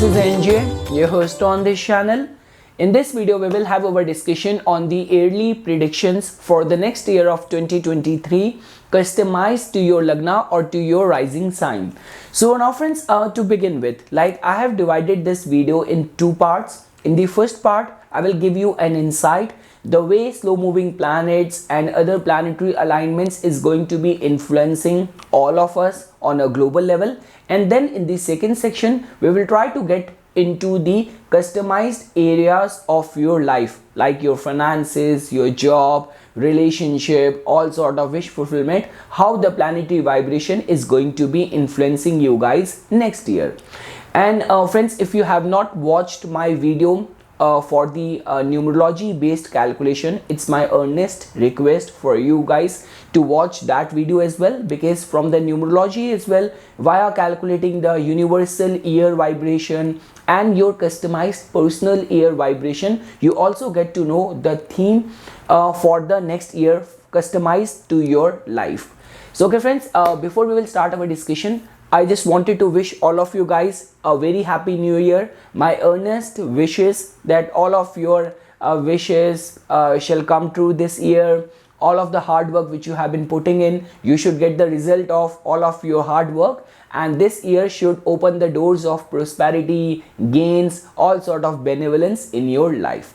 is NJ, your host on this channel. In this video, we will have our discussion on the yearly predictions for the next year of 2023, customized to your Lagna or to your rising sign. So now friends, to begin with, like I have divided this video in two parts. In the first part, I will give you an insight the way slow moving planets and other planetary alignments is going to be influencing all of us on a global level. And then in the second section, we will try to get into the customized areas of your life, like your finances, your job, relationship, all sort of wish fulfillment, how the planetary vibration is going to be influencing you guys next year. And friends, if you have not watched my video for the numerology based calculation, it's my earnest request for you guys to watch that video as well, because from the numerology as well, via calculating the universal year vibration and your customized personal year vibration, you also get to know the theme for the next year customized to your life. So okay friends, before we will start our discussion, I just wanted to wish all of you guys a very happy new year. My earnest wishes that all of your wishes shall come true this year. All of the hard work which you have been putting in, you should get the result of all of your hard work, and this year should open the doors of prosperity, gains, all sort of benevolence in your life.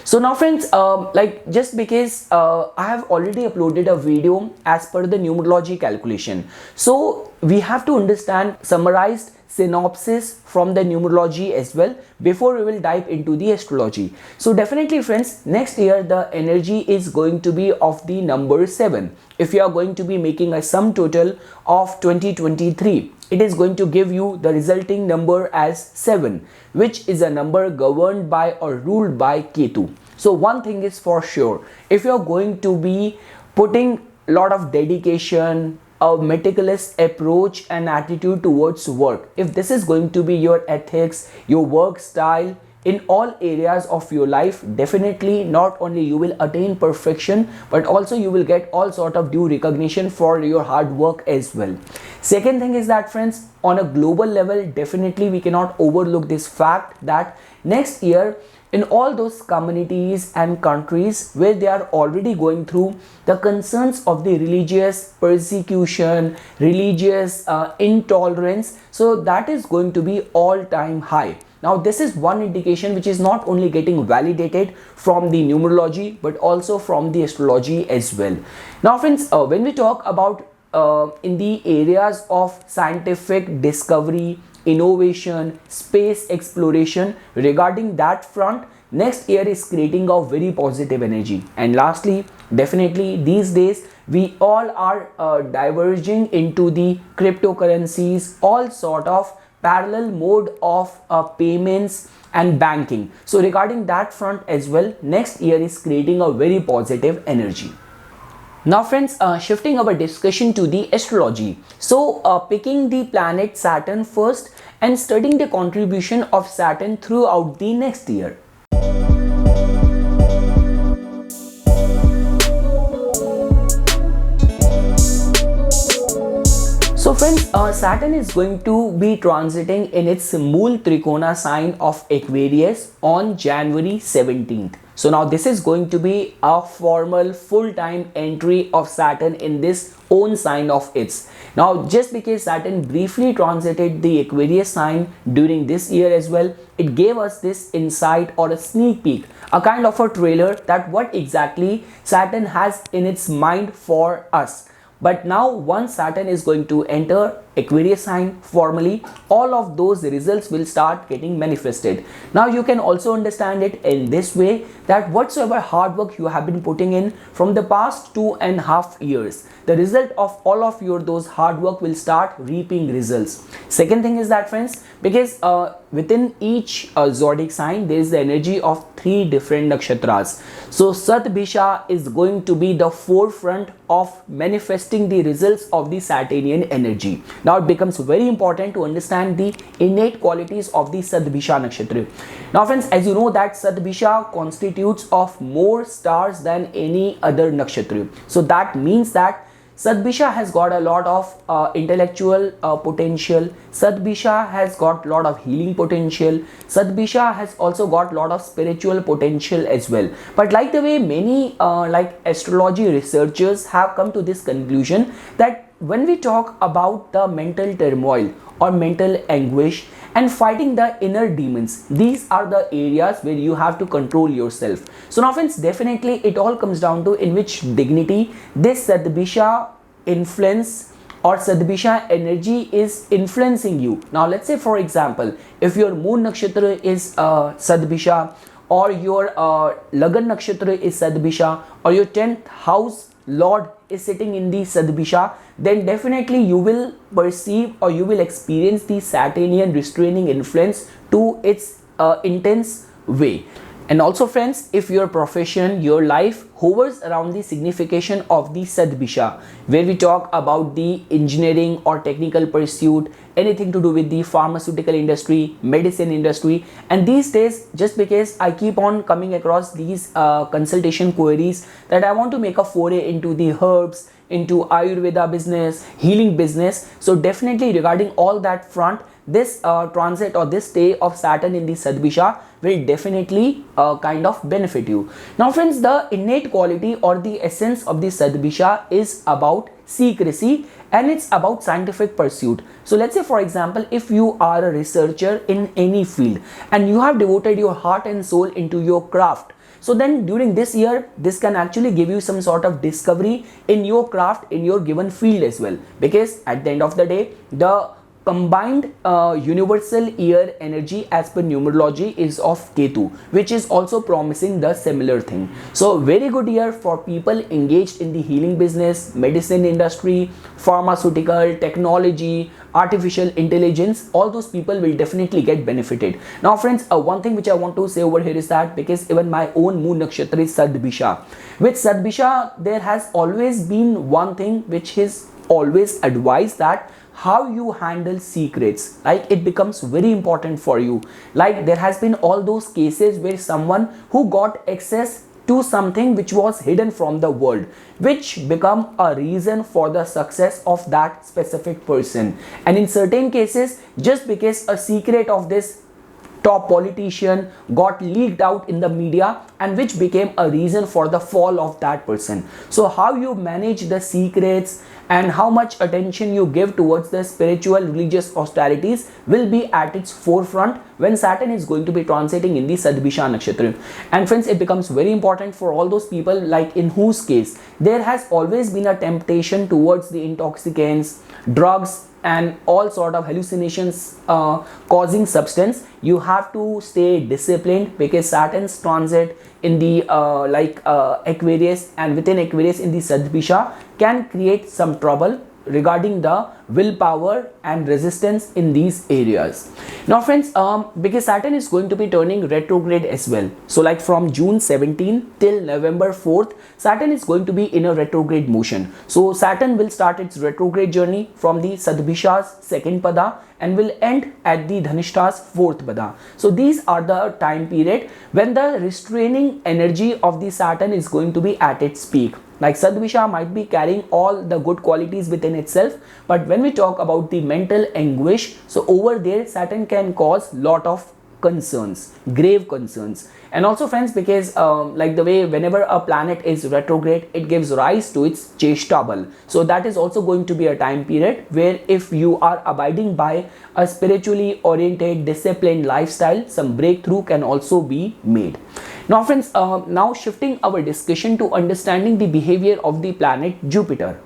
So now friends, like just because I have already uploaded a video as per the numerology calculation, so we have to understand summarized synopsis from the numerology as well before we will dive into the astrology. So definitely friends, next year the energy is going to be of the number 7. If you are going to be making a sum total of 2023, it is going to give you the resulting number as 7, which is a number governed by or ruled by Ketu. So one thing is for sure, if you are going to be putting a lot of dedication, a meticulous approach and attitude towards work, if this is going to be your ethics, your work style in all areas of your life, definitely not only you will attain perfection, but also you will get all sort of due recognition for your hard work as well. Second thing is that friends, on a global level, definitely we cannot overlook this fact that next year in all those communities and countries where they are already going through the concerns of the religious persecution, religious intolerance, so that is going to be all-time high. Now this is one indication which is not only getting validated from the numerology but also from the astrology as well. Now friends, when we talk about in the areas of scientific discovery, innovation, space exploration, regarding that front, next year is creating a very positive energy. And lastly, definitely these days we all are diverging into the cryptocurrencies, all sort of parallel mode of payments and banking. So regarding that front as well, next year is creating a very positive energy. Now friends, shifting our discussion to the astrology. So picking the planet Saturn first and studying the contribution of Saturn throughout the next year. So friends, Saturn is going to be transiting in its Mool Trikona sign of Aquarius on January 17th. So now this is going to be a formal full-time entry of Saturn in this own sign of its. Now just because Saturn briefly transited the Aquarius sign during this year as well, it gave us this insight or a sneak peek, a kind of a trailer that what exactly Saturn has in its mind for us. But now once Saturn is going to enter Aquarius sign formally, all of those results will start getting manifested. Now you can also understand it in this way, that whatsoever hard work you have been putting in from the past 2.5 years, the result of all of your those hard work will start reaping results. Second thing is that friends, because within each zodiac sign there is the energy of 3 different nakshatras. So Satbhisha is going to be the forefront of manifesting the results of the Saturnian energy. Now it becomes very important to understand the innate qualities of the Satbhisha nakshatra. Now friends, as you know that Satbhisha constitutes of more stars than any other nakshatra. So that means that Sadbisha has got a lot of intellectual potential. Sadbisha has got a lot of healing potential. Sadbisha has also got a lot of spiritual potential as well. But like the way many like astrology researchers have come to this conclusion, that when we talk about the mental turmoil or mental anguish and fighting the inner demons, these are the areas where you have to control yourself. So now friends, definitely it all comes down to in which dignity this Sadbisha influence or Sadbisha energy is influencing you. Now let's say for example, if your moon nakshatra is Sadbisha, or your Lagan nakshatra is Sadbisha, or your 10th house lord is sitting in the Sadbisha, then definitely you will perceive or you will experience the Saturnian restraining influence to its intense way. And also friends, if your profession, your life hovers around the signification of the Sadbisha, where we talk about the engineering or technical pursuit, anything to do with the pharmaceutical industry, medicine industry, and these days, just because I keep on coming across these consultation queries that I want to make a foray into the herbs, into Ayurveda business, healing business. So definitely regarding all that front, this transit or this stay of Saturn in the Sadbisha will definitely kind of benefit you. Now friends, the innate quality or the essence of the Sadbisha is about secrecy and it's about scientific pursuit. So let's say for example, if you are a researcher in any field and you have devoted your heart and soul into your craft, so then during this year, this can actually give you some sort of discovery in your craft, in your given field as well. Because at the end of the day, the combined universal year energy as per numerology is of Ketu, which is also promising the similar thing. So very good year for people engaged in the healing business, medicine industry, pharmaceutical, technology, artificial intelligence. All those people will definitely get benefited. Now friends, one thing which I want to say over here is that because even my own moon nakshatra is Sadbisha. With Sadbisha, there has always been one thing which is always advised, that how you handle secrets, like it becomes very important for you. Like there has been all those cases where someone who got access to something which was hidden from the world, which become a reason for the success of that specific person. And in certain cases, just because a secret of this top politician got leaked out in the media, and which became a reason for the fall of that person. So how you manage the secrets and how much attention you give towards the spiritual religious austerities will be at its forefront when Saturn is going to be transiting in the Sadbisha nakshatra. And friends, it becomes very important for all those people like in whose case there has always been a temptation towards the intoxicants, drugs and all sort of hallucinations causing substance. You have to stay disciplined because Saturn's transit in the Aquarius and within Aquarius in the Sadbisha can create some trouble regarding the willpower and resistance in these areas. Now friends, because Saturn is going to be turning retrograde as well, so like from June 17 till November 4th, Saturn is going to be in a retrograde motion. So Saturn will start its retrograde journey from the Sadbisha's second pada and will end at the Dhanishta's fourth pada. So these are the time period when the restraining energy of the Saturn is going to be at its peak. Like Sadbisha might be carrying all the good qualities within itself, but when we talk about the mental anguish, so over there Saturn can cause lot of concerns, grave concerns. And also friends, because like the way whenever a planet is retrograde, it gives rise to its cheshta bal. So that is also going to be a time period where if you are abiding by a spiritually oriented, disciplined lifestyle, some breakthrough can also be made. Now friends, now shifting our discussion to understanding the behavior of the planet Jupiter.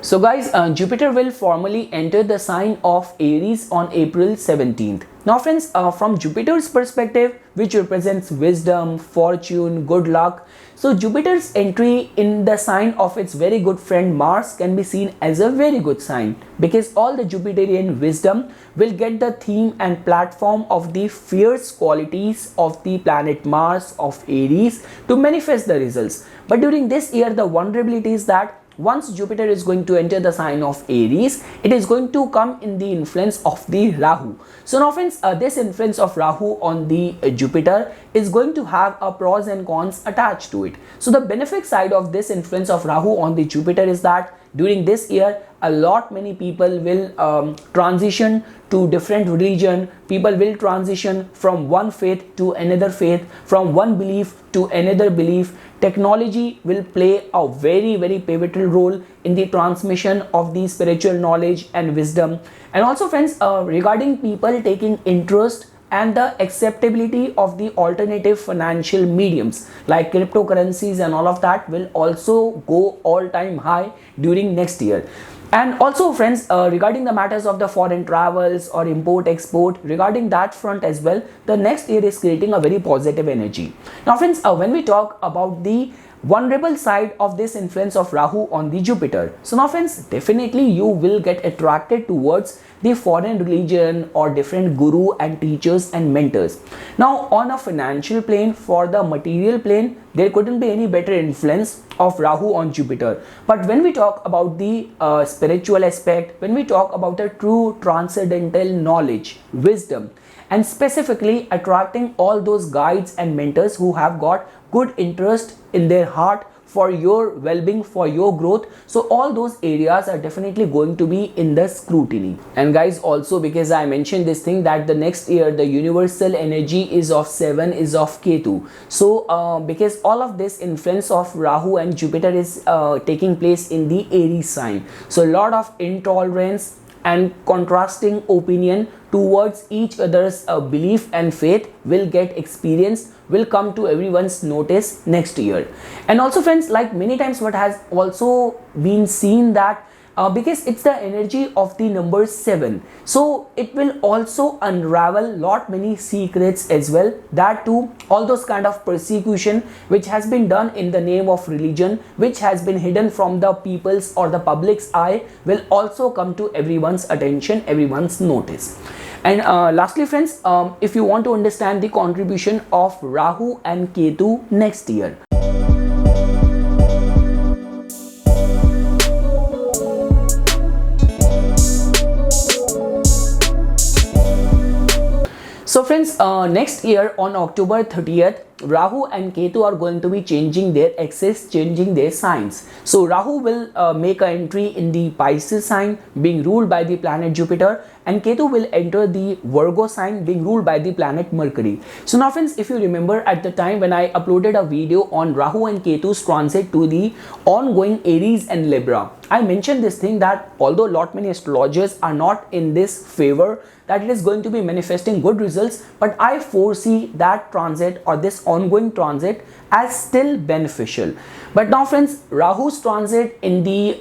So guys, Jupiter will formally enter the sign of Aries on April 17th. Now friends, from Jupiter's perspective, which represents wisdom, fortune, good luck, so Jupiter's entry in the sign of its very good friend Mars can be seen as a very good sign, because all the Jupiterian wisdom will get the theme and platform of the fierce qualities of the planet Mars of Aries to manifest the results. But during this year, the vulnerability is that once Jupiter is going to enter the sign of Aries, it is going to come in the influence of the Rahu. So now friends, this influence of Rahu on the Jupiter is going to have a pros and cons attached to it. So the benefit side of this influence of Rahu on the Jupiter is that during this year, a lot many people will transition to different religion. People will transition from one faith to another faith, from one belief to another belief. Technology will play a very pivotal role in the transmission of the spiritual knowledge and wisdom. And also friends, regarding people taking interest and the acceptability of the alternative financial mediums like cryptocurrencies and all of that will also go all-time high during next year. And also friends, regarding the matters of the foreign travels or import export, regarding that front as well, the next year is creating a very positive energy. Now friends, when we talk about the vulnerable side of this influence of Rahu on the Jupiter, so now friends, definitely you will get attracted towards the foreign religion or different guru and teachers and mentors. Now on a financial plane, for the material plane, there couldn't be any better influence of Rahu on Jupiter. But when we talk about the spiritual aspect, when we talk about the true transcendental knowledge, wisdom, and specifically attracting all those guides and mentors who have got good interest in their heart for your well-being, for your growth, so all those areas are definitely going to be in the scrutiny. And guys, also because I mentioned this thing that the next year the universal energy is of 7 is of Ketu. So because all of this influence of Rahu and Jupiter is taking place in the Aries sign, so a lot of intolerance and contrasting opinion towards each other's belief and faith will get experienced, will come to everyone's notice next year. And also friends, like many times what has also been seen that because it's the energy of the number 7, so it will also unravel lot many secrets as well. That too, all those kind of persecution which has been done in the name of religion, which has been hidden from the people's or the public's eye, will also come to everyone's attention, everyone's notice. And lastly friends, if you want to understand the contribution of Rahu and Ketu next year, so friends, next year on October 30th, Rahu and Ketu are going to be changing their axis, changing their signs. So Rahu will make an entry in the Pisces sign being ruled by the planet Jupiter, and Ketu will enter the Virgo sign being ruled by the planet Mercury. So now friends, if you remember at the time when I uploaded a video on Rahu and Ketu's transit to the ongoing Aries and Libra, I mentioned this thing that although lot many astrologers are not in this favor that it is going to be manifesting good results, but I foresee that transit or this ongoing transit as still beneficial. But now friends, Rahu's transit in the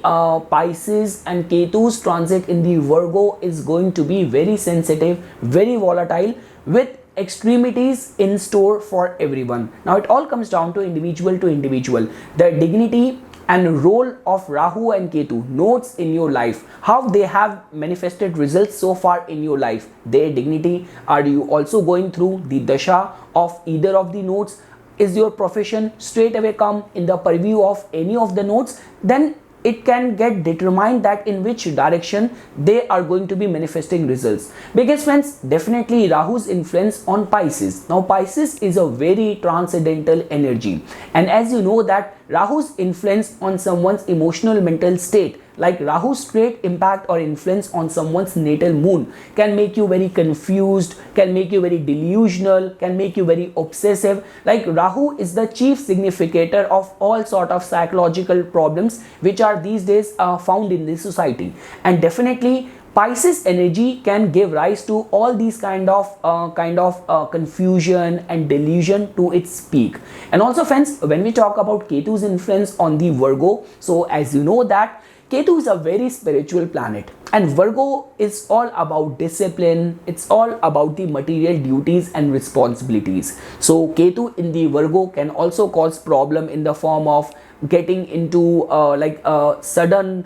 Pisces and Ketu's transit in the Virgo is going to be very sensitive, very volatile, with extremities in store for everyone. Now it all comes down to individual to individual. The dignity and role of Rahu and Ketu, nodes in your life, how they have manifested results so far in your life, their dignity. Are you also going through the dasha of either of the nodes? Is your profession straight away come in the purview of any of the nodes? Then it can get determined that in which direction they are going to be manifesting results. Because friends, definitely Rahu's influence on Pisces. Now Pisces is a very transcendental energy, and as you know that Rahu's influence on someone's emotional mental state, like Rahu's straight impact or influence on someone's natal moon, can make you very confused, can make you very delusional, can make you very obsessive. Like Rahu is the chief significator of all sort of psychological problems which are these days found in the society. And definitely Pisces energy can give rise to all these kind of confusion and delusion to its peak. And also friends, when we talk about Ketu's influence on the Virgo, so as you know that Ketu is a very spiritual planet, and Virgo is all about discipline, it's all about the material duties and responsibilities. So Ketu in the Virgo can also cause problem in the form of getting into like a sudden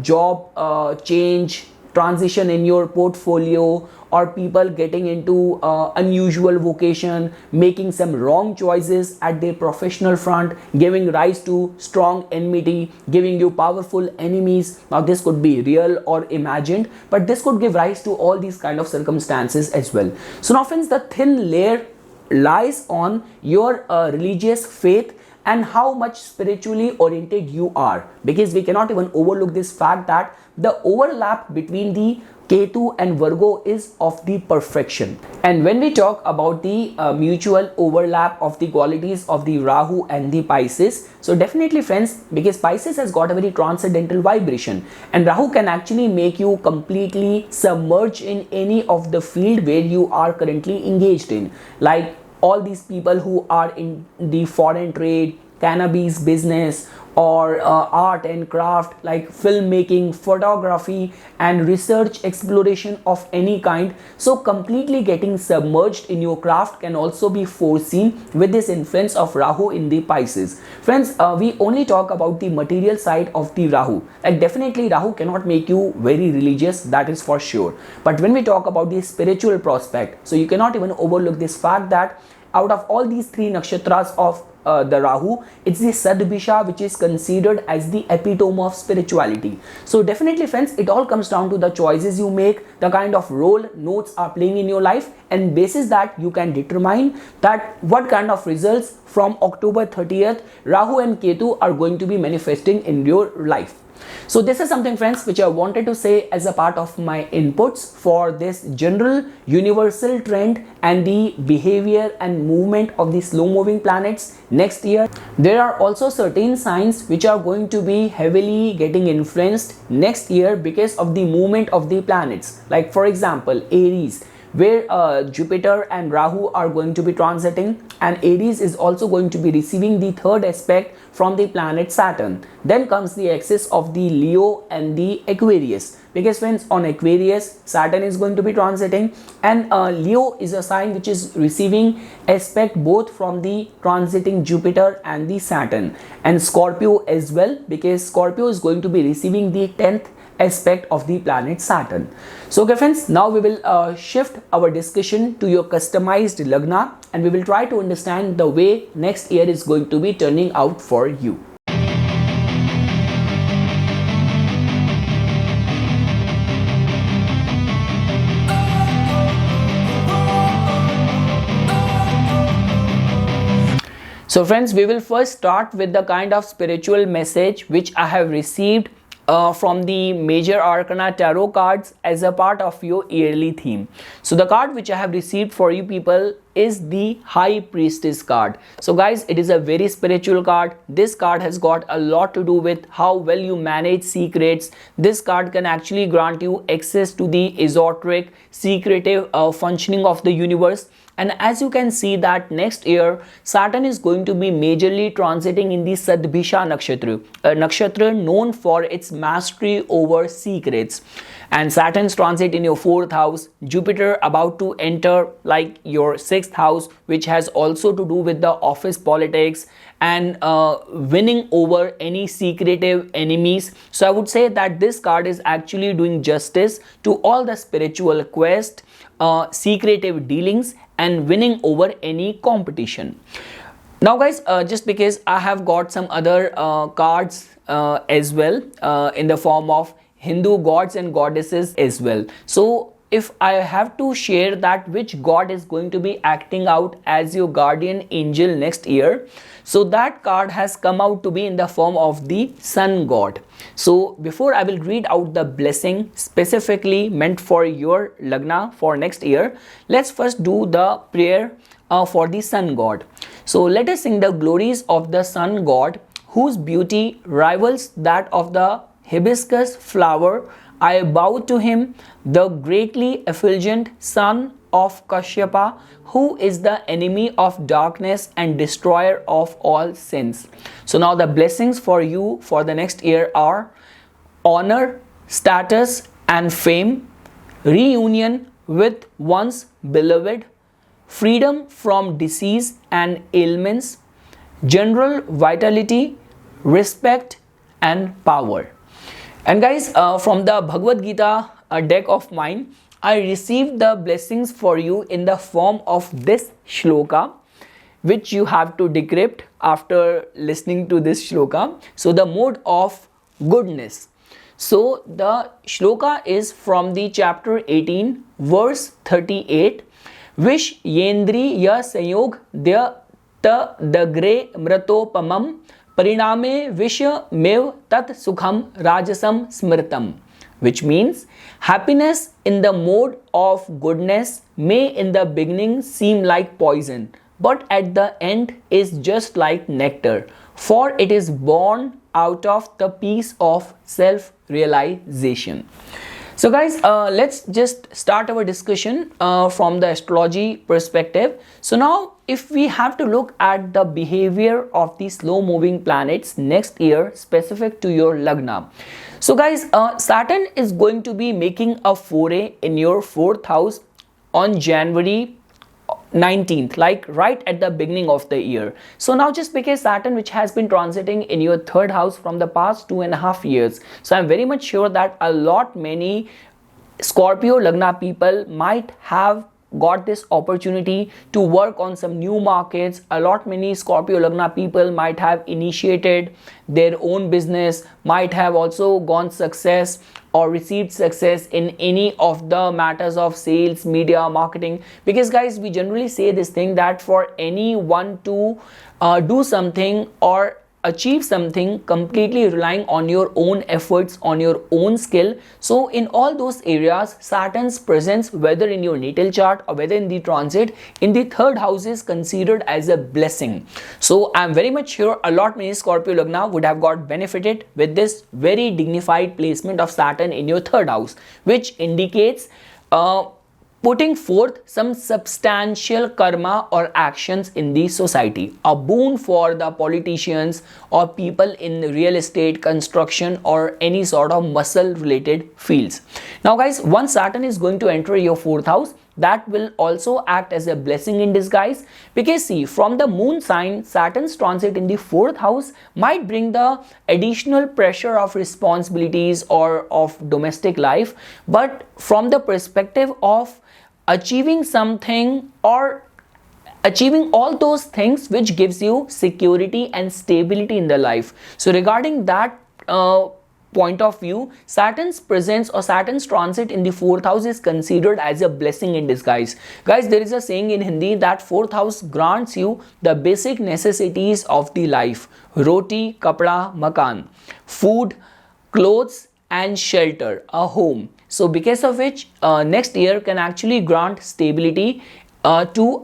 job change, transition in your portfolio, or people getting into unusual vocation, making some wrong choices at their professional front, giving rise to strong enmity, giving you powerful enemies. Now this could be real or imagined, but this could give rise to all these kind of circumstances as well. So now friends, the thin layer lies on your religious faith and how much spiritually oriented you are, because we cannot even overlook this fact that the overlap between the Ketu and Virgo is of the perfection. And when we talk about the mutual overlap of the qualities of the Rahu and the Pisces, so definitely friends, because Pisces has got a very transcendental vibration, and Rahu can actually make you completely submerge in any of the field where you are currently engaged in, like all these people who are in the foreign trade, cannabis business, or art and craft like filmmaking, photography and research exploration of any kind. So completely getting submerged in your craft can also be foreseen with this influence of Rahu in the Pisces. Friends, we only talk about the material side of the Rahu. Like definitely Rahu cannot make you very religious, that is for sure. But when we talk about the spiritual prospect, so you cannot even overlook this fact that out of all these three nakshatras of the Rahu, it's the Sadbisha which is considered as the epitome of spirituality. So definitely friends, it all comes down to the choices you make, the kind of role notes are playing in your life, and basis that you can determine that what kind of results from October 30th Rahu and Ketu are going to be manifesting in your life. So this is something friends which I wanted to say as a part of my inputs for this general universal trend and the behavior and movement of the slow moving planets next year. There are also certain signs which are going to be heavily getting influenced next year because of the movement of the planets, like for example Aries, where Jupiter and Rahu are going to be transiting, and Aries is also going to be receiving the third aspect from the planet Saturn. Then comes the axis of the Leo and the Aquarius, because friends, on Aquarius Saturn is going to be transiting, and Leo is a sign which is receiving aspect both from the transiting Jupiter and the Saturn, and Scorpio as well, because Scorpio is going to be receiving the 10th aspect of the planet Saturn. So okay friends, now we will shift our discussion to your customized Lagna, and we will try to understand the way next year is going to be turning out for you. So friends, we will first start with the kind of spiritual message which I have received from the major arcana tarot cards as a part of your yearly theme. So the card which I have received for you people is the High Priestess card. So guys, it is a very spiritual card. This card has got a lot to do with how well you manage secrets. This card can actually grant you access to the esoteric, secretive functioning of the universe. And as you can see that next year Saturn is going to be majorly transiting in the Sadbisha nakshatra, a nakshatra known for its mastery over secrets. And Saturn's transit in your 4th house, Jupiter about to enter like your 6th house, which has also to do with the office politics and winning over any secretive enemies. So I would say that this card is actually doing justice to all the spiritual quest, secretive dealings and winning over any competition. Now guys, just because I have got some other cards as well in the form of Hindu gods and goddesses as well. So if I have to share that which god is going to be acting out as your guardian angel next year, so that card has come out to be in the form of the sun god. So before I will read out the blessing specifically meant for your Lagna for next year, let's first do the prayer for the sun god. So let us sing the glories of the sun god, whose beauty rivals that of the hibiscus flower. I bow to him, the greatly effulgent son of Kashyapa, who is the enemy of darkness and destroyer of all sins. So now the blessings for you for the next year are honor, status and fame, reunion with one's beloved, freedom from disease and ailments, general vitality, respect and power. And guys, from the Bhagavad Gita a deck of mine, I received the blessings for you in the form of this shloka, which you have to decrypt after listening to this shloka. So the mode of goodness. So the shloka is from the chapter 18, verse 38. Vish yendri ya sayog dya ta dagre mratopamam pariname vish mev tat sukham rajasam smritam. Which means happiness in the mode of goodness may in the beginning seem like poison, but at the end is just like nectar, for it is born out of the peace of self-realization. So guys, let's just start our discussion from the astrology perspective. So now if we have to look at the behavior of the slow moving planets next year specific to your Lagna. So guys, Saturn is going to be making a foray in your 4th house on January 19th, like right at the beginning of the year. So now just because Saturn, which has been transiting in your 3rd house from the past 2.5 years, so I'm very much sure that many Scorpio Lagna people might have got this opportunity to work on some new markets. Many Scorpio Lagna people might have initiated their own business, might have also gone success or received success in any of the matters of sales, media, marketing. Because guys, we generally say this thing that for anyone to do something or achieve something, completely relying on your own efforts, on your own skill. So in all those areas, Saturn's presence, whether in your natal chart or whether in the transit, in the 3rd house is considered as a blessing. So I'm very much sure many Scorpio Lagna would have got benefited with this very dignified placement of Saturn in your 3rd house, which indicates putting forth some substantial karma or actions in the society. A boon for the politicians or people in real estate, construction or any sort of muscle related fields. Now guys, once Saturn is going to enter your 4th house, that will also act as a blessing in disguise, because see, from the moon sign, Saturn's transit in the 4th house might bring the additional pressure of responsibilities or of domestic life, but from the perspective of achieving something or achieving all those things which gives you security and stability in the life. So regarding that point of view, Saturn's presence or Saturn's transit in the 4th house is considered as a blessing in disguise. Guys, there is a saying in Hindi that 4th house grants you the basic necessities of the life: roti, kapda, makan, food, clothes and shelter, a home. So because of which next year can actually grant stability to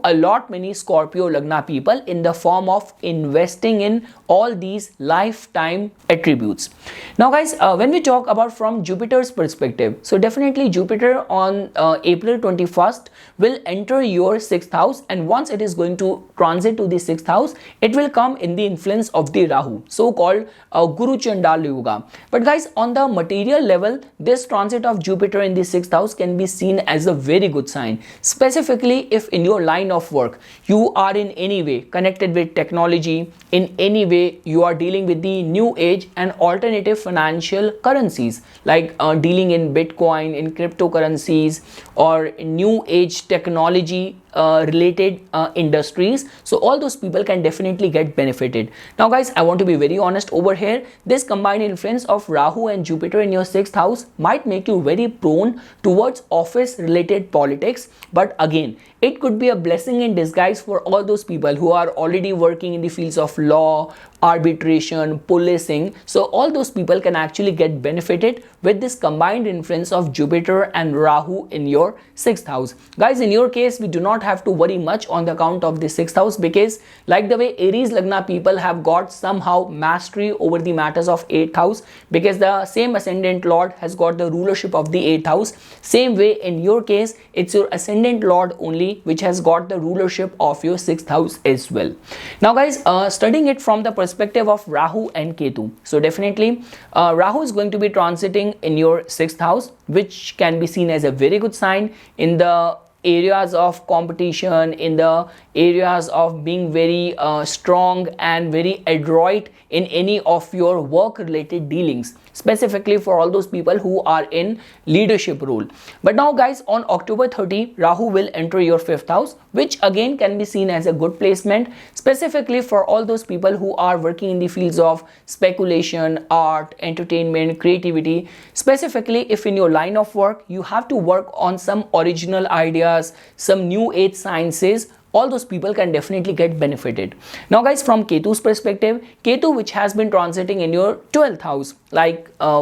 many Scorpio Lagna people in the form of investing in all these lifetime attributes. Now guys, when we talk about from Jupiter's perspective, so definitely Jupiter on April 21st will enter your 6th house, and once it is going to transit to the 6th house, it will come in the influence of the Rahu, so called Guru Chandal Yoga. But guys, on the material level, this transit of Jupiter in the 6th house can be seen as a very good sign, specifically if in your line of work you are in any way connected with technology, in any way you are dealing with the new age and alternative financial currencies, like dealing in Bitcoin, in cryptocurrencies or new age technology related industries. So all those people can definitely get benefited. Now guys, I want to be very honest over here. This combined influence of Rahu and Jupiter in your 6th house might make you very prone towards office related politics, but again, it could be a blessing in disguise for all those people who are already working in the fields of law, arbitration, policing. So all those people can actually get benefited with this combined influence of Jupiter and Rahu in your 6th house. Guys, in your case, we do not have to worry much on the account of the 6th house, because like the way Aries Lagna people have got somehow mastery over the matters of 8th house, because the same ascendant lord has got the rulership of the 8th house. Same way in your case, it's your ascendant lord only which has got the rulership of your 6th house as well. Now guys, studying it from the perspective of Rahu and Ketu, so definitely Rahu is going to be transiting in your 6th house, which can be seen as a very good sign in the areas of competition, in the areas of being very strong and very adroit in any of your work related dealings, specifically for all those people who are in leadership role. But now guys, on October 30, Rahu will enter your 5th house, which again can be seen as a good placement, specifically for all those people who are working in the fields of speculation, art, entertainment, creativity. Specifically, if in your line of work you have to work on some original ideas, some new age sciences, all those people can definitely get benefited. Now guys, from Ketu's perspective, Ketu, which has been transiting in your 12th house,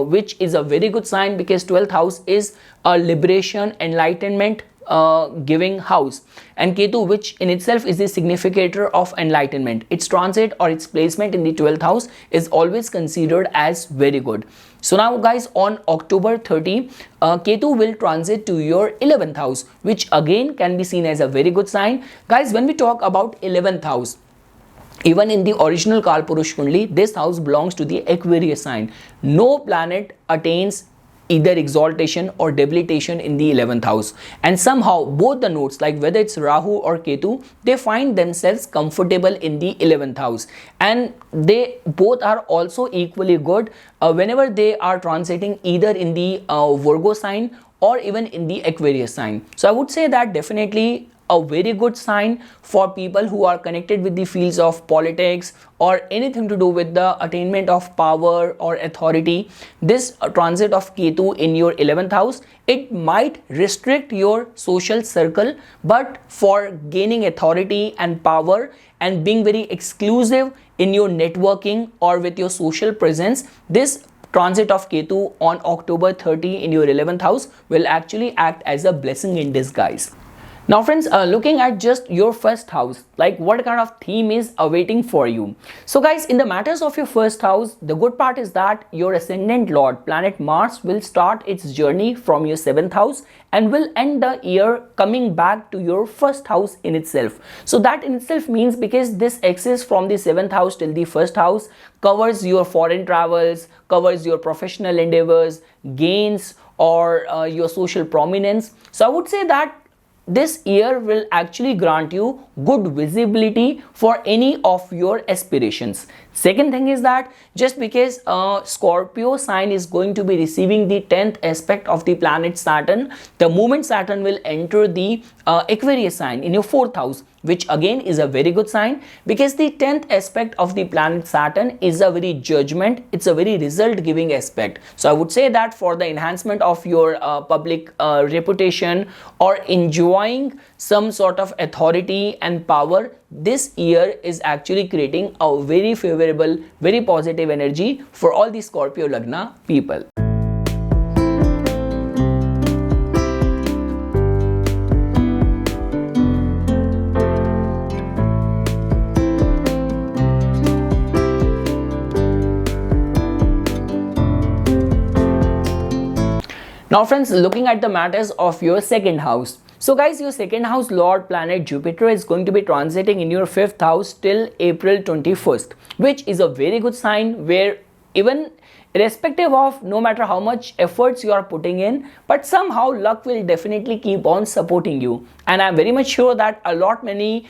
which is a very good sign, because 12th house is a liberation, enlightenment giving house, and Ketu, which in itself is the significator of enlightenment, its transit or its placement in the 12th house is always considered as very good. So now guys, on October 30, Ketu will transit to your 11th house, which again can be seen as a very good sign. Guys, when we talk about 11th house, even in the original Kalpurush Kundli, this house belongs to the Aquarius sign. No planet attains either exaltation or debilitation in the 11th house, and somehow both the nodes, like whether it's Rahu or Ketu, they find themselves comfortable in the 11th house, and they both are also equally good whenever they are transiting either in the Virgo sign or even in the Aquarius sign. So I would say that definitely a very good sign for people who are connected with the fields of politics or anything to do with the attainment of power or authority. This transit of Ketu in your 11th house, it might restrict your social circle, but for gaining authority and power and being very exclusive in your networking or with your social presence, this transit of Ketu on October 30 in your 11th house will actually act as a blessing in disguise. Now friends, looking at just your first house, like what kind of theme is awaiting for you. So guys, in the matters of your first house, the good part is that your ascendant lord planet Mars will start its journey from your 7th house and will end the year coming back to your first house in itself. So that in itself means, because this axis from the 7th house till the first house covers your foreign travels, covers your professional endeavors, gains, or your social prominence. So I would say that this year will actually grant you good visibility for any of your aspirations. Second thing is that just because Scorpio sign is going to be receiving the 10th aspect of the planet Saturn, the moment Saturn will enter the Aquarius sign in your 4th house, which again is a very good sign, because the 10th aspect of the planet Saturn is a very judgment, it's a very result giving aspect. So I would say that for the enhancement of your public reputation or enjoying some sort of authority and power, this year is actually creating a very favorable, very positive energy for all the Scorpio Lagna people. Now friends, looking at the matters of your 2nd house. So guys, your 2nd house lord planet Jupiter is going to be transiting in your 5th house till April 21st, which is a very good sign, where even irrespective of no matter how much efforts you are putting in, but somehow luck will definitely keep on supporting you. And I'm very much sure that a lot many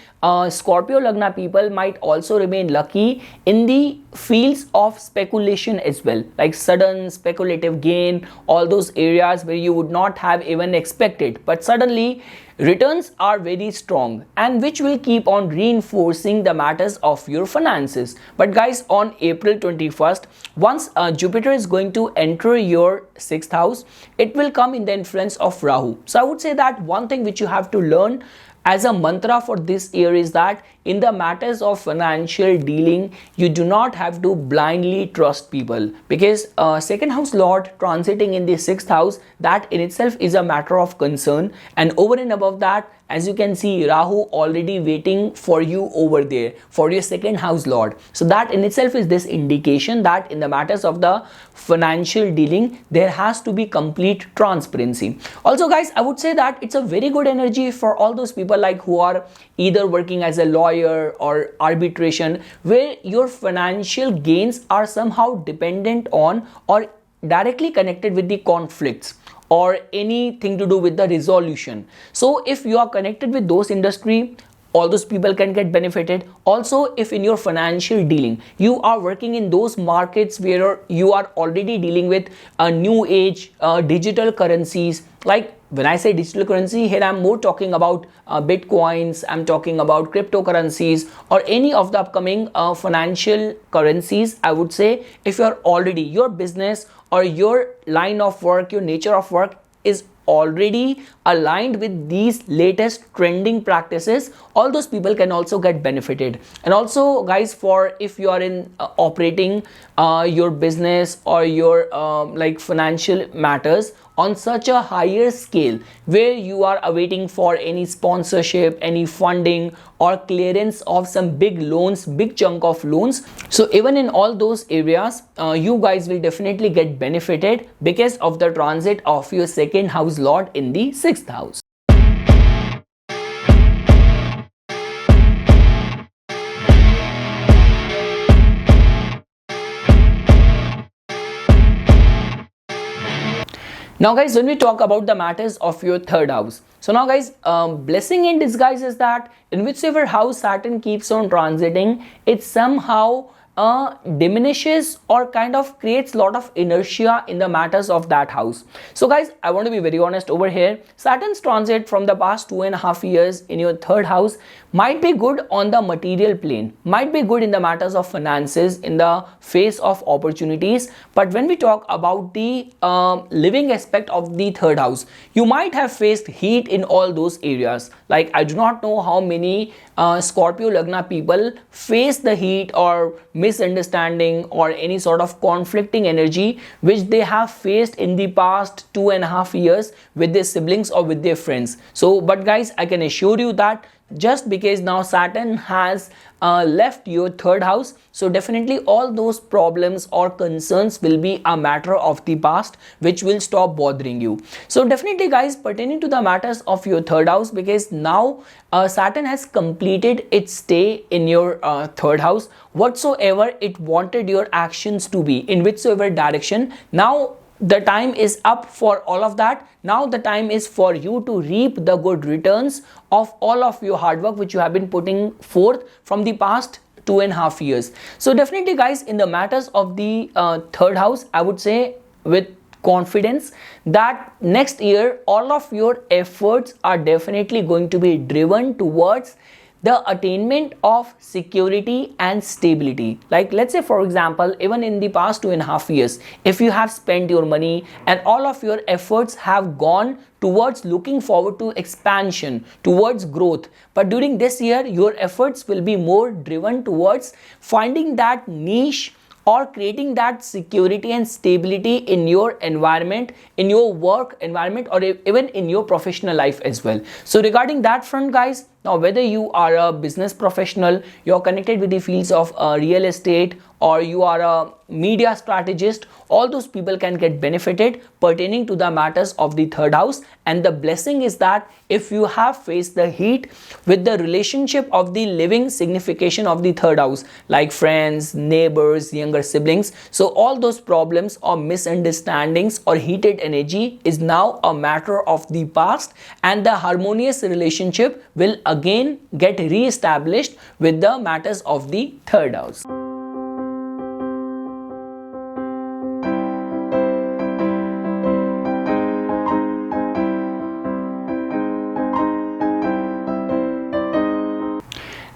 Scorpio Lagna people might also remain lucky in the fields of speculation as well, like sudden speculative gain, all those areas where you would not have even expected, but suddenly returns are very strong, and which will keep on reinforcing the matters of your finances. But guys, on April 21st, once Jupiter is going to enter your 6th house, it will come in the influence of Rahu. So I would say that one thing which you have to learn as a mantra for this year is that in the matters of financial dealing, you do not have to blindly trust people, because 2nd house lord transiting in the 6th house, that in itself is a matter of concern. And over and above that, as you can see, Rahu already waiting for you over there for your 2nd house lord. So that in itself is this indication that in the matters of the financial dealing, there has to be complete transparency. Also guys, I would say that it's a very good energy for all those people like who are either working as a lawyer or arbitration, where your financial gains are somehow dependent on or directly connected with the conflicts or anything to do with the resolution. So if you are connected with those industry, all those people can get benefited. Also, if in your financial dealing you are working in those markets where you are already dealing with a new age digital currencies, like when I say digital currency here, I'm more talking about bitcoins, I'm talking about cryptocurrencies, or any of the upcoming financial currencies. I would say if you're already, your business or your line of work, your nature of work is already aligned with these latest trending practices, all those people can also get benefited. And also guys, for if you are in operating your business or your like financial matters on such a higher scale, where you are awaiting for any sponsorship, any funding, or clearance of some big loans, big chunk of loans, so even in all those areas you guys will definitely get benefited because of the transit of your second house lord in the sixth house. Now guys, when we talk about the matters of your third house, so now guys, blessing in disguise is that in whichever house Saturn keeps on transiting, it somehow diminishes or kind of creates a lot of inertia in the matters of that house. So guys, I want to be very honest over here. Saturn's transit from the past 2.5 years in your third house might be good on the material plane, might be good in the matters of finances, in the face of opportunities. But when we talk about the living aspect of the third house, you might have faced heat in all those areas. Like I do not know how many Scorpio Lagna people face the heat or misunderstanding or any sort of conflicting energy which they have faced in the past 2.5 years with their siblings or with their friends. So but guys, I can assure you that just because now Saturn has left your third house, so definitely all those problems or concerns will be a matter of the past, which will stop bothering you. So definitely guys, pertaining to the matters of your third house, because now Saturn has completed its stay in your third house, whatsoever it wanted your actions to be, in whichsoever direction, now the time is up for all of that. Now the time is for you to reap the good returns of all of your hard work which you have been putting forth from the past 2.5 years. So definitely guys, in the matters of the third house, I would say with confidence that next year all of your efforts are definitely going to be driven towards the attainment of security and stability. Like let's say for example, even in the past 2.5 years, if you have spent your money and all of your efforts have gone towards looking forward to expansion, towards growth, but during this year your efforts will be more driven towards finding that niche or creating that security and stability in your environment, in your work environment, or even in your professional life as well. So regarding that front guys, now whether you are a business professional, you're connected with the fields of real estate, or you are a media strategist, all those people can get benefited pertaining to the matters of the third house. And the blessing is that if you have faced the heat with the relationship of the living signification of the third house, like friends, neighbors, younger siblings, so all those problems or misunderstandings or heated energy is now a matter of the past, and the harmonious relationship will again get re-established with the matters of the third house.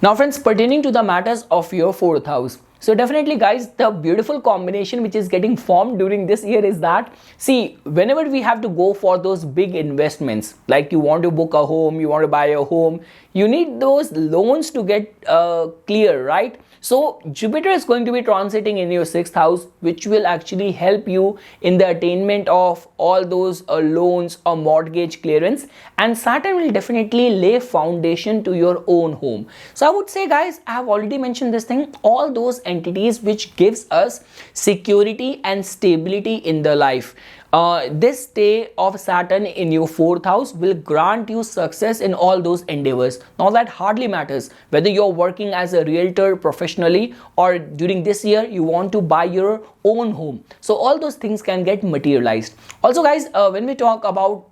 Now friends, pertaining to the matters of your fourth house, so definitely guys, the beautiful combination which is getting formed during this year is that, see, whenever we have to go for those big investments, like you want to book a home, you want to buy a home, you need those loans to get clear, right? So Jupiter is going to be transiting in your sixth house, which will actually help you in the attainment of all those loans or mortgage clearance, and Saturn will definitely lay foundation to your own home. So I would say guys, I have already mentioned this thing, all those entities which gives us security and stability in the life. This stay of Saturn in your fourth house will grant you success in all those endeavors. Now that hardly matters whether you're working as a realtor professionally, or during this year you want to buy your own home. So all those things can get materialized. Also guys, when we talk about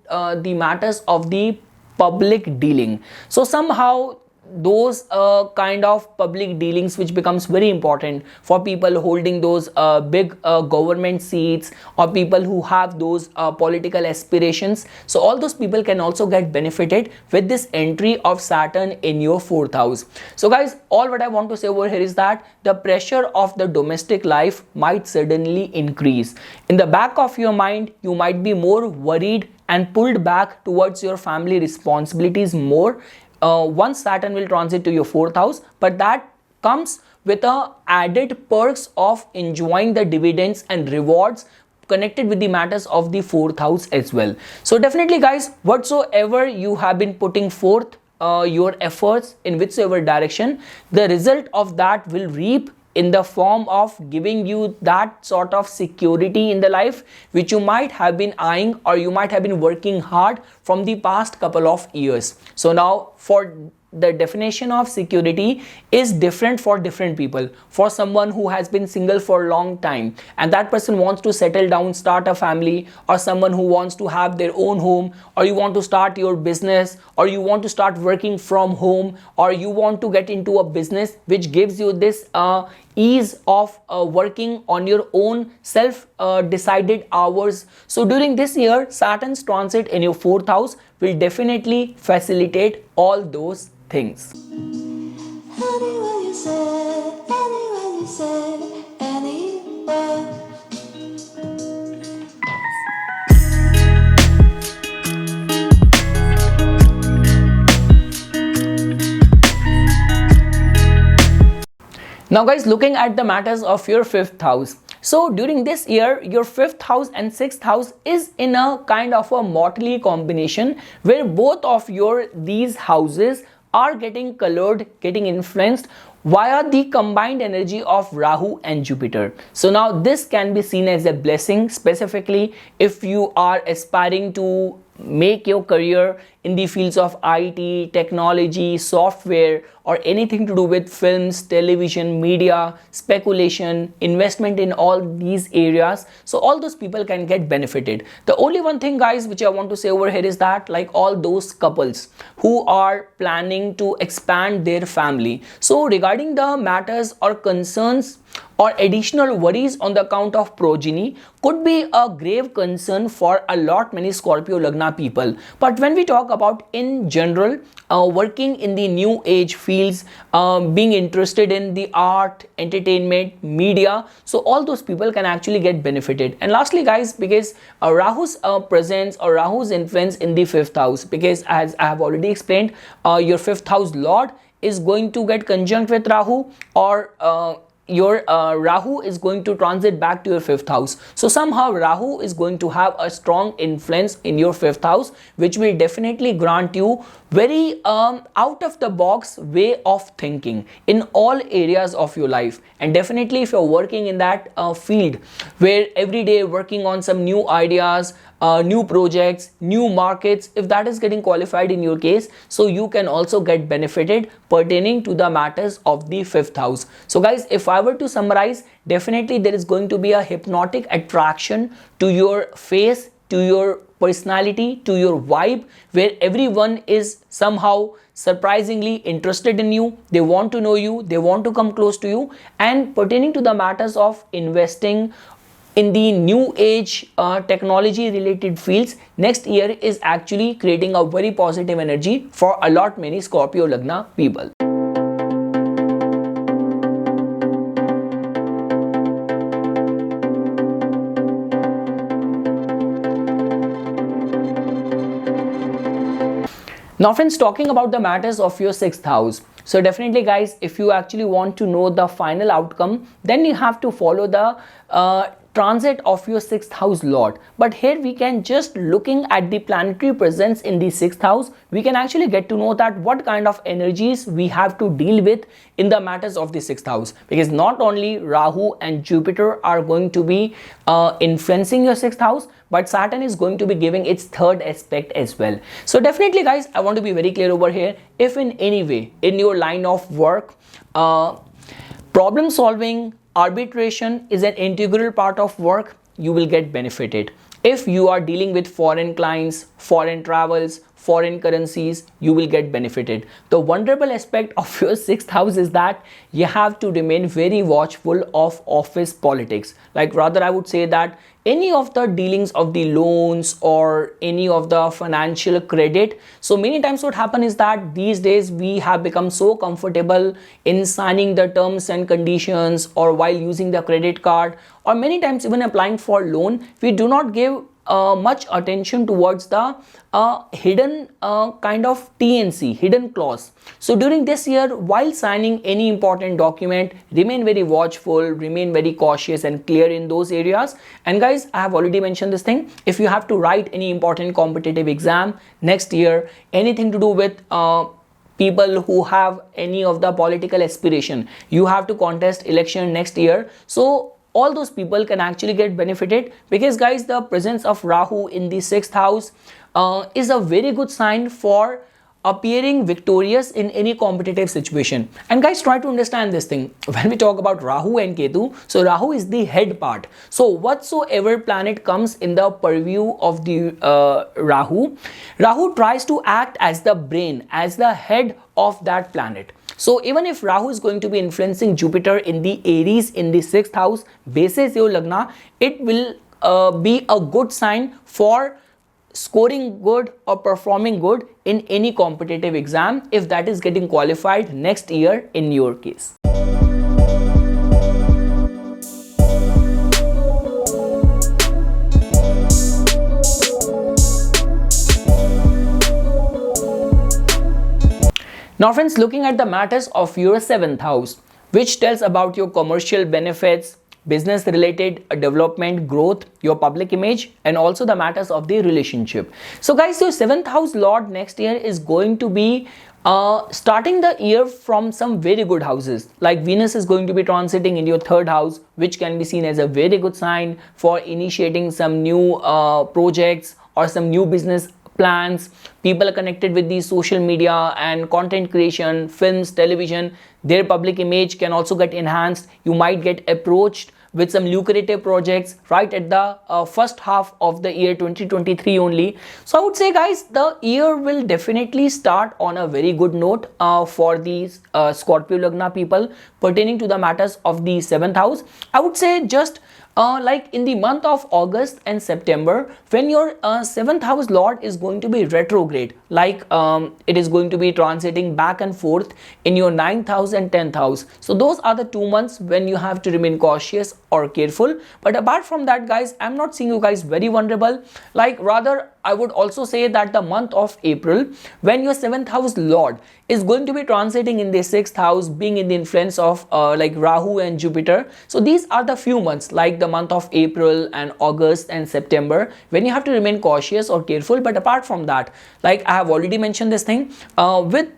the matters of the public dealing, so somehow those kind of public dealings which becomes very important for people holding those big government seats, or people who have those political aspirations. So all those people can also get benefited with this entry of Saturn in your fourth house. So guys, all what I want to say over here is that the pressure of the domestic life might suddenly increase. In the back of your mind, you might be more worried and pulled back towards your family responsibilities more once Saturn will transit to your fourth house, but that comes with a added perks of enjoying the dividends and rewards connected with the matters of the fourth house as well. So definitely guys, whatsoever you have been putting forth your efforts in whichever direction, the result of that will reap in the form of giving you that sort of security in the life which you might have been eyeing, or you might have been working hard from the past couple of years. So now, for the definition of security is different for different people. For someone who has been single for a long time and that person wants to settle down, start a family, or someone who wants to have their own home, or you want to start your business, or you want to start working from home, or you want to get into a business which gives you this ease of working on your own self decided hours. So during this year, Saturn's transit in your fourth house will definitely facilitate all those things. Anywhere you say, anywhere you say, anywhere. Now guys, looking at the matters of your fifth house. So during this year, your fifth house and sixth house is in a kind of a motley combination where both of these houses are getting colored, getting influenced via the combined energy of Rahu and Jupiter. So now this can be seen as a blessing, specifically if you are aspiring to make your career in the fields of IT, technology, software, or anything to do with films, television, media, speculation, investment in all these areas. So all those people can get benefited. The only one thing guys which I want to say over here is that, like all those couples who are planning to expand their family, so regarding the matters or concerns or additional worries on the account of progeny could be a grave concern for a lot many Scorpio Lagna people. But when we talk about in general, working in the new age fields, being interested in the art, entertainment, media, so all those people can actually get benefited. And lastly guys, because Rahu's presence or Rahu's influence in the fifth house, because as I have already explained, your fifth house lord is going to get conjunct with Rahu, or your Rahu is going to transit back to your fifth house. So somehow Rahu is going to have a strong influence in your fifth house, which will definitely grant you very out of the box way of thinking in all areas of your life. And definitely if you're working in that field where every day working on some new ideas, new projects, new markets, if that is getting qualified in your case, so you can also get benefited pertaining to the matters of the fifth house. So guys, if I were to summarize, definitely there is going to be a hypnotic attraction to your face, to your personality, to your vibe, where everyone is somehow surprisingly interested in you. They want to know you, they want to come close to you. And pertaining to the matters of investing in the new age technology related fields, next year is actually creating a very positive energy for a lot many Scorpio Lagna people. Now friends, talking about the matters of your sixth house. So definitely guys, if you actually want to know the final outcome, then you have to follow the transit of your 6th house lord. But here we can, just looking at the planetary presence in the 6th house, we can actually get to know that what kind of energies we have to deal with in the matters of the 6th house, because not only Rahu and Jupiter are going to be influencing your 6th house, but Saturn is going to be giving its 3rd aspect as well. So definitely guys, I want to be very clear over here. If in any way in your line of work, problem solving, arbitration is an integral part of work, you will get benefited. If you are dealing with foreign clients, foreign travels, foreign currencies, you will get benefited. The vulnerable aspect of your 6th house is that you have to remain very watchful of office politics. Like rather I would say that any of the dealings of the loans or any of the financial credit. So many times what happen is that these days we have become so comfortable in signing the terms and conditions, or while using the credit card, or many times even applying for loan, we do not give much attention towards the hidden kind of TNC, hidden clause. So during this year, while signing any important document, remain very watchful, remain very cautious and clear in those areas. And guys, I have already mentioned this thing. If you have to write any important competitive exam next year, anything to do with people who have any of the political aspiration, you have to contest election next year. So all those people can actually get benefited, because guys, the presence of Rahu in the 6th house is a very good sign for appearing victorious in any competitive situation. And guys, try to understand this thing. When we talk about Rahu and Ketu, so Rahu is the head part. So whatsoever planet comes in the purview of the Rahu tries to act as the brain, as the head of that planet. So even if Rahu is going to be influencing Jupiter in the Aries in the 6th house, basis your Lagna, it will be a good sign for scoring good or performing good in any competitive exam, if that is getting qualified next year in your case. Now friends, looking at the matters of your 7th house, which tells about your commercial benefits, business related development, growth, your public image, and also the matters of the relationship. So guys, your 7th house lord next year is going to be starting the year from some very good houses. Like Venus is going to be transiting in your 3rd house, which can be seen as a very good sign for initiating some new projects or some new business plans. People are connected with the social media and content creation, films, television, their public image can also get enhanced. You might get approached with some lucrative projects right at the first half of the year 2023 only. So I would say guys, the year will definitely start on a very good note for these Scorpio Lagna people pertaining to the matters of the 7th house. I would say just like in the month of August and September, when your 7th house lord is going to be retrograde, like it is going to be transiting back and forth in your 9th house and 10th house. So those are the 2 months when you have to remain cautious or careful. But apart from that guys, I'm not seeing you guys very vulnerable. Like rather, I would also say that the month of April, when your 7th house lord is going to be transiting in the 6th house, being in the influence of like Rahu and Jupiter. So these are the few months, like the month of April and August and September, when you have to remain cautious or careful. But apart from that, like I have already mentioned this thing, with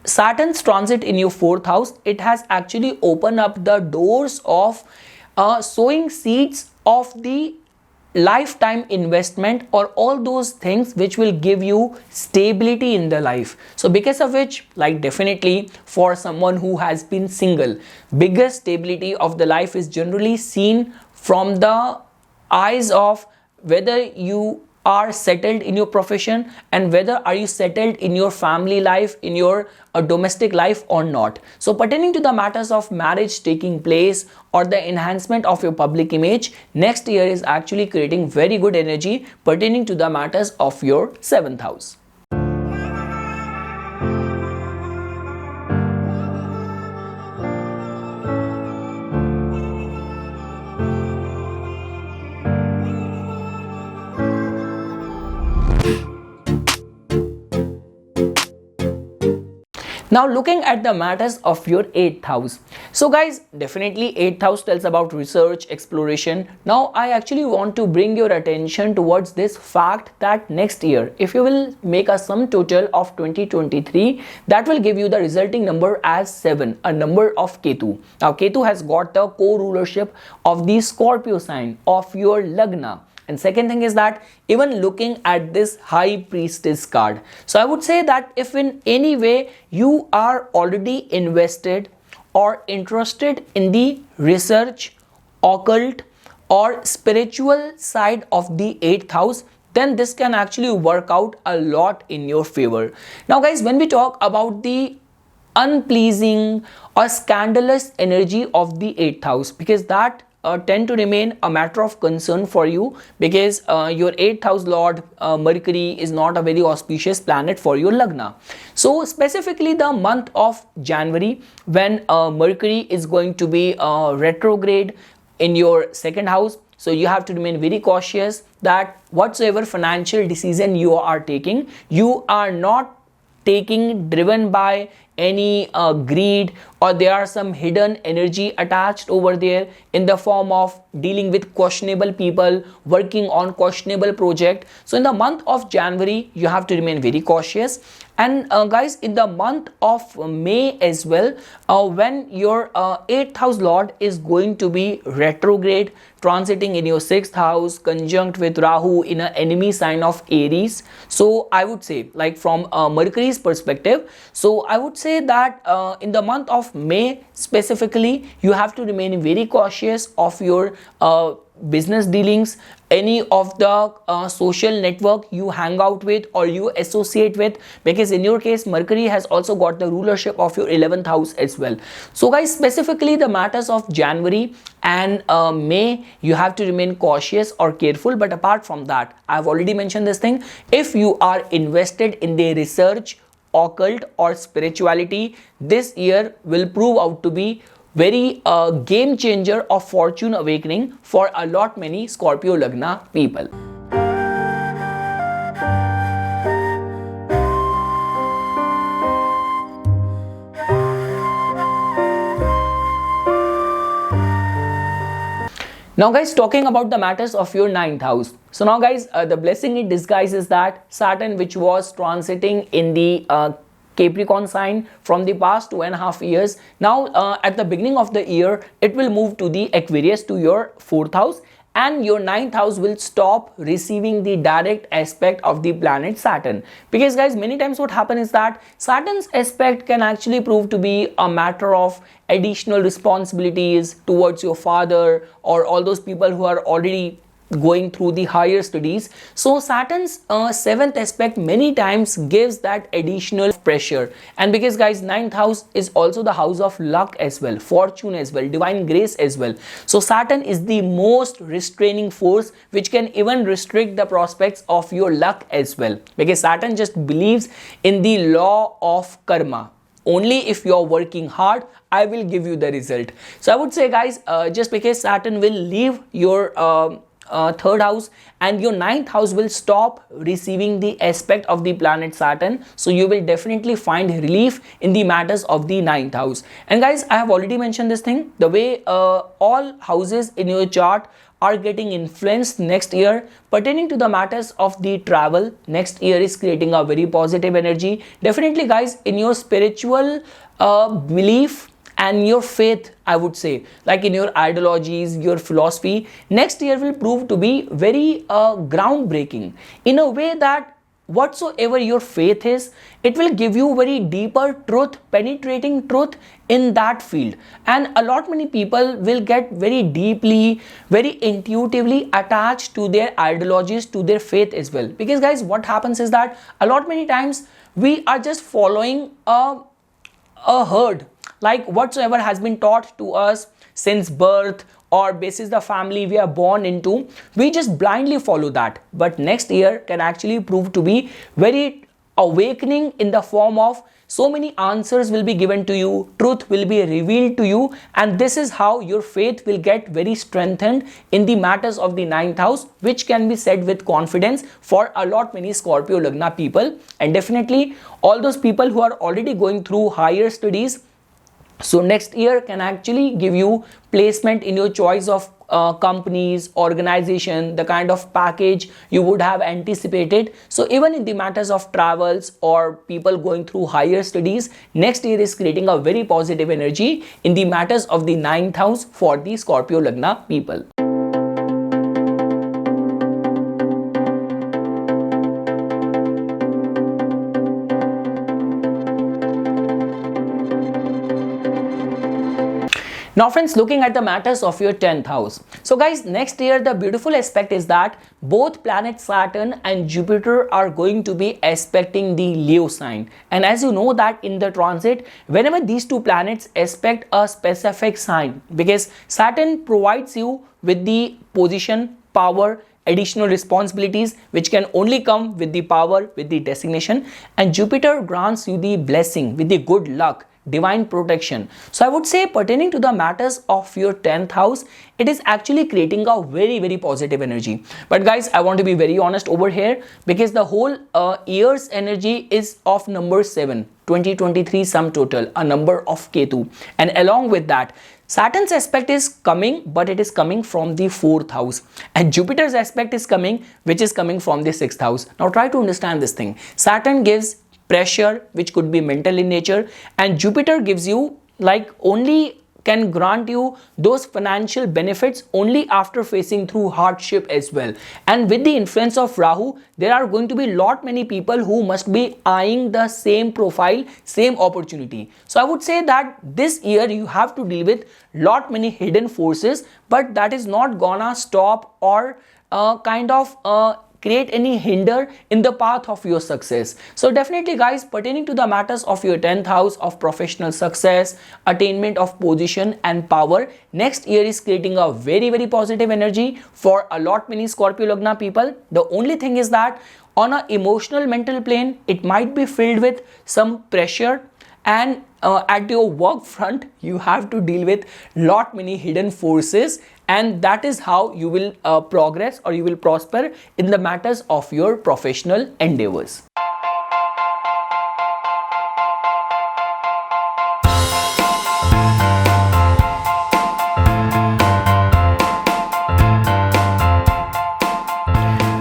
Saturn's transit in your 4th house, it has actually opened up the doors of sowing seeds of the lifetime investment, or all those things which will give you stability in the life. So because of which, like definitely for someone who has been single, biggest stability of the life is generally seen from the eyes of whether you are settled in your profession and whether are you settled in your family life, in your domestic life or not. So pertaining to the matters of marriage taking place or the enhancement of your public image, next year is actually creating very good energy pertaining to the matters of your 7th house. Now looking at the matters of your 8th house. So guys, definitely 8th house tells about research, exploration. Now I actually want to bring your attention towards this fact that next year, if you will make a sum total of 2023, that will give you the resulting number as 7, a number of Ketu. Now Ketu has got the co-rulership of the Scorpio sign of your Lagna. And second thing is that even looking at this high priestess card, so I would say that if in any way you are already invested or interested in the research, occult or spiritual side of the 8th house, then this can actually work out a lot in your favor. Now guys, when we talk about the unpleasing or scandalous energy of the 8th house, because that tend to remain a matter of concern for you, because your 8th house lord Mercury is not a very auspicious planet for your Lagna. So specifically the month of January, when Mercury is going to be retrograde in your 2nd house, so you have to remain very cautious that whatsoever financial decision you are taking, you are not taking driven by any greed, or there are some hidden energy attached over there in the form of dealing with questionable people, working on questionable project. So in the month of January, you have to remain very cautious. And guys, in the month of May as well, when your 8th house lord is going to be retrograde, transiting in your 6th house, conjunct with Rahu in an enemy sign of Aries. So I would say, like from Mercury's perspective, so I would say that in the month of May specifically, you have to remain very cautious of your business dealings, any of the social network you hang out with or you associate with, because in your case Mercury has also got the rulership of your 11th house as well. So guys, specifically the matters of January and May, you have to remain cautious or careful. But apart from that, I have already mentioned this thing, if you are invested in the research, occult or spirituality, this year will prove out to be very game changer of fortune awakening for a lot many Scorpio Lagna people. Now guys, talking about the matters of your 9th house. So now guys, the blessing in disguise is that Saturn, which was transiting in the Capricorn sign from the past 2.5 years, now at the beginning of the year, it will move to the Aquarius, to your 4th house, and your 9th house will stop receiving the direct aspect of the planet Saturn. Because guys, many times what happens is that Saturn's aspect can actually prove to be a matter of additional responsibilities towards your father or all those people who are already going through the higher studies. So Saturn's 7th aspect many times gives that additional pressure. And because guys, 9th house is also the house of luck as well, fortune as well, divine grace as well. So Saturn is the most restraining force which can even restrict the prospects of your luck as well, because Saturn just believes in the law of karma. Only if you are working hard, I will give you the result. So I would say guys, just because Saturn will leave your 3rd house and your 9th house will stop receiving the aspect of the planet Saturn, so you will definitely find relief in the matters of the 9th house. And guys, I have already mentioned this thing, the way all houses in your chart are getting influenced next year pertaining to the matters of the travel. Next year is creating a very positive energy. Definitely guys, in your spiritual belief and your faith, I would say, like in your ideologies, your philosophy, next year will prove to be very groundbreaking in a way that whatsoever your faith is, it will give you very deeper truth, penetrating truth in that field. And a lot many people will get very deeply, very intuitively attached to their ideologies, to their faith as well. Because guys, what happens is that a lot many times we are just following a herd, like whatsoever has been taught to us since birth or basis the family we are born into, we just blindly follow that. But next year can actually prove to be very awakening in the form of so many answers will be given to you, truth will be revealed to you, and this is how your faith will get very strengthened in the matters of the ninth house, which can be said with confidence for a lot many Scorpio Lagna people. And definitely all those people who are already going through higher studies, so next year can actually give you placement in your choice of companies, organization, the kind of package you would have anticipated. So even in the matters of travels or people going through higher studies, next year is creating a very positive energy in the matters of the ninth house for the Scorpio Lagna people. Now friends, looking at the matters of your 10th house. So guys, next year the beautiful aspect is that both planet Saturn and Jupiter are going to be aspecting the Leo sign. And as you know that in the transit, whenever these two planets aspect a specific sign, because Saturn provides you with the position, power, additional responsibilities which can only come with the power, with the designation, and Jupiter grants you the blessing with the good luck, divine protection. So I would say pertaining to the matters of your 10th house, it is actually creating a very positive energy. But guys, I want to be very honest over here, because the whole year's energy is of number 7, 2023 sum total, a number of Ketu, and along with that Saturn's aspect is coming, but it is coming from the 4th house, and Jupiter's aspect is coming, which is coming from the 6th house. Now try to understand this thing. Saturn gives pressure, which could be mental in nature, and Jupiter gives you like only can grant you those financial benefits only after facing through hardship as well. And with the influence of Rahu, there are going to be lot many people who must be eyeing the same profile, same opportunity. So I would say that this year you have to deal with lot many hidden forces, but that is not gonna stop or create any hinder in the path of your success. So definitely guys, pertaining to the matters of your 10th house of professional success, attainment of position and power, next year is creating a very positive energy for a lot many Scorpio Lagna people. The only thing is that on an emotional mental plane, it might be filled with some pressure, and at your work front you have to deal with lot many hidden forces, and that is how you will progress or you will prosper in the matters of your professional endeavors.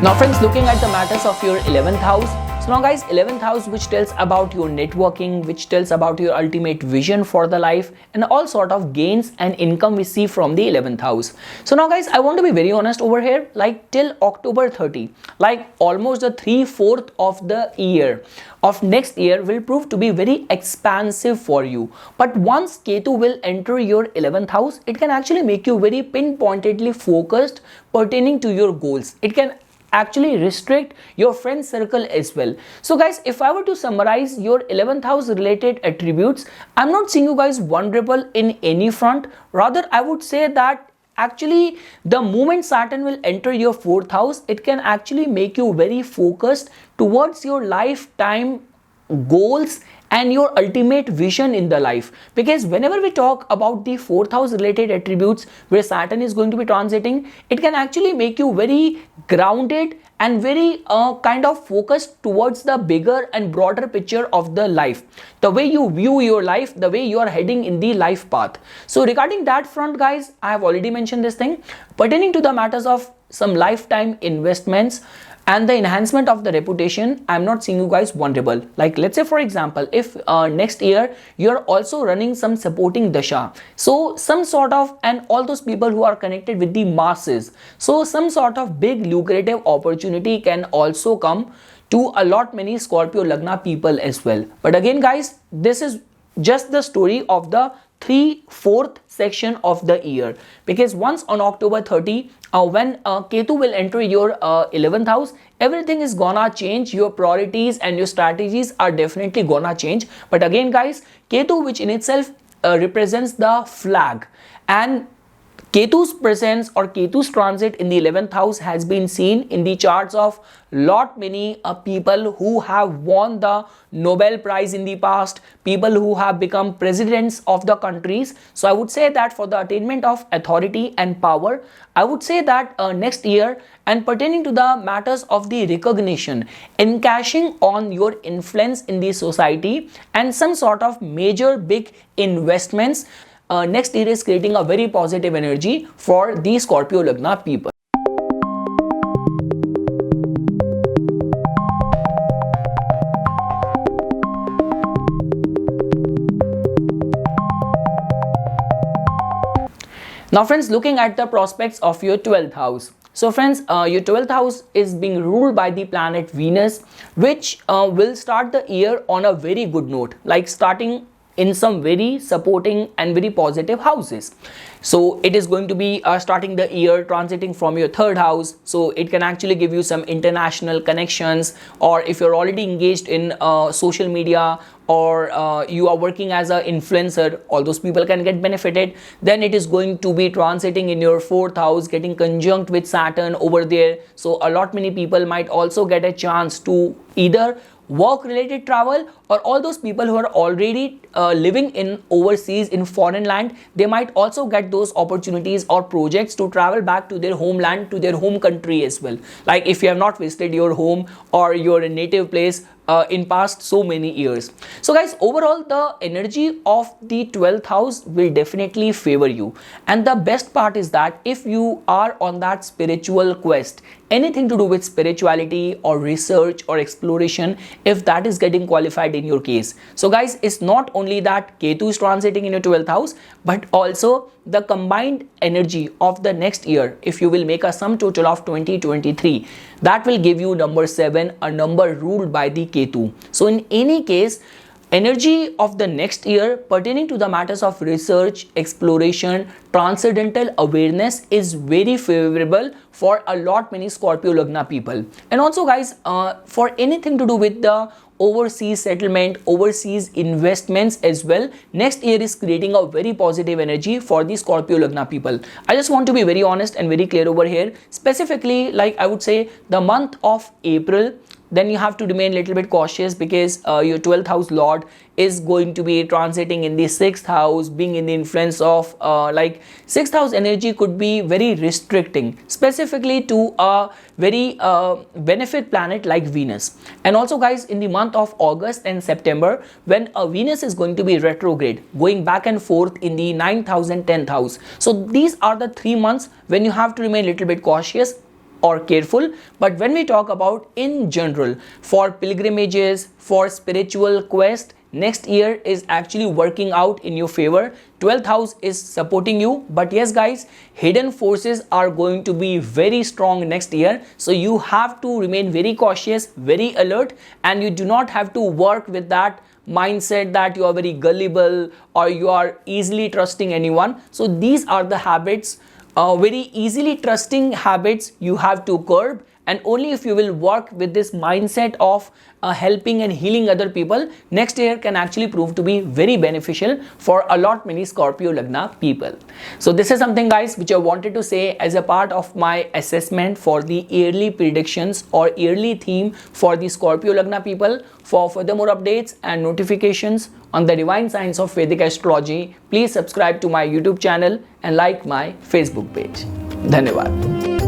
Now friends, looking at the matters of your 11th house. So now guys, 11th house, which tells about your networking, which tells about your ultimate vision for the life, and all sort of gains and income we see from the 11th house. So now guys, I want to be very honest over here, like till October 30, like almost the 3/4 of the year of next year will prove to be very expansive for you. But once Ketu will enter your 11th house, it can actually make you very pinpointedly focused pertaining to your goals. It can actually restrict your friend circle as well. So guys, if I were to summarize your 11th house related attributes, I'm not seeing you guys vulnerable in any front. Rather, I would say that actually the moment Saturn will enter your 4th house, it can actually make you very focused towards your lifetime goals and your ultimate vision in the life. Because whenever we talk about the 4th house related attributes where Saturn is going to be transiting, it can actually make you very grounded and very kind of focused towards the bigger and broader picture of the life, the way you view your life, the way you are heading in the life path. So regarding that front guys, I have already mentioned this thing pertaining to the matters of some lifetime investments and the enhancement of the reputation. I'm not seeing you guys vulnerable. Like let's say for example, if next year you're also running some supporting dasha, so some sort of, and all those people who are connected with the masses, so some sort of big lucrative opportunity can also come to a lot many Scorpio Lagna people as well. But again guys, this is just the story of the 3/4 section of the year, because once on October 30 when Ketu will enter your 11th house, everything is gonna change. Your priorities and your strategies are definitely gonna change. But again guys, Ketu, which in itself represents the flag, and Ketu's presence or Ketu's transit in the 11th house has been seen in the charts of many people who have won the Nobel Prize in the past, people who have become presidents of the countries. So I would say that for the attainment of authority and power, I would say that next year, and pertaining to the matters of the recognition, encashing on your influence in the society and some sort of major big investments, next year is creating a very positive energy for the Scorpio Lagna people. Now friends, looking at the prospects of your 12th house. So friends, your 12th house is being ruled by the planet Venus, which will start the year on a very good note, like starting in some very supporting and very positive houses. So it is going to be starting the year transiting from your 3rd house, so it can actually give you some international connections, or if you're already engaged in social media, or you are working as an influencer, all those people can get benefited. Then it is going to be transiting in your 4th house, getting conjunct with Saturn over there. So a lot many people might also get a chance to either work related travel, or all those people who are already living in overseas in foreign land, they might also get those opportunities or projects to travel back to their homeland, to their home country as well. Like if you have not visited your home or your native place in past so many years. So guys, overall the energy of the 12th house will definitely favor you, and the best part is that if you are on that spiritual quest, anything to do with spirituality or research or exploration, if that is getting qualified in your case. So guys, it's not only that Ketu is transiting in your 12th house, but also the combined energy of the next year, if you will make a sum total of 2023, that will give you number 7, a number ruled by the Ketu. So in any case, energy of the next year pertaining to the matters of research, exploration, transcendental awareness is very favorable for a lot many Scorpio Lagna people. And also guys, for anything to do with the overseas settlement, overseas investments as well, next year is creating a very positive energy for the Scorpio Lagna people. I just want to be very honest and very clear over here. Specifically, like I would say the month of April, then you have to remain a little bit cautious, because your 12th house lord is going to be transiting in the 6th house, being in the influence of like 6th house energy could be very restricting, specifically to a very benefit planet like Venus. And also guys, in the month of August and September, when Venus is going to be retrograde, going back and forth in the 9th house and 10th house. So these are the 3 months when you have to remain a little bit cautious or careful. But when we talk about in general, for pilgrimages, for spiritual quest, next year is actually working out in your favor. 12th house is supporting you. But yes guys, hidden forces are going to be very strong next year, so you have to remain very cautious, very alert, and you do not have to work with that mindset that you are very gullible or you are easily trusting anyone. So these are the habits, very easily trusting habits you have to curb, and only if you will work with this mindset of helping and healing other people, next year can actually prove to be very beneficial for a lot many Scorpio Lagna people. So this is something guys which I wanted to say as a part of my assessment for the yearly predictions or yearly theme for the Scorpio Lagna people. For further more updates and notifications on the divine science of Vedic astrology, please subscribe to my YouTube channel and like my Facebook page. Dhanyavad.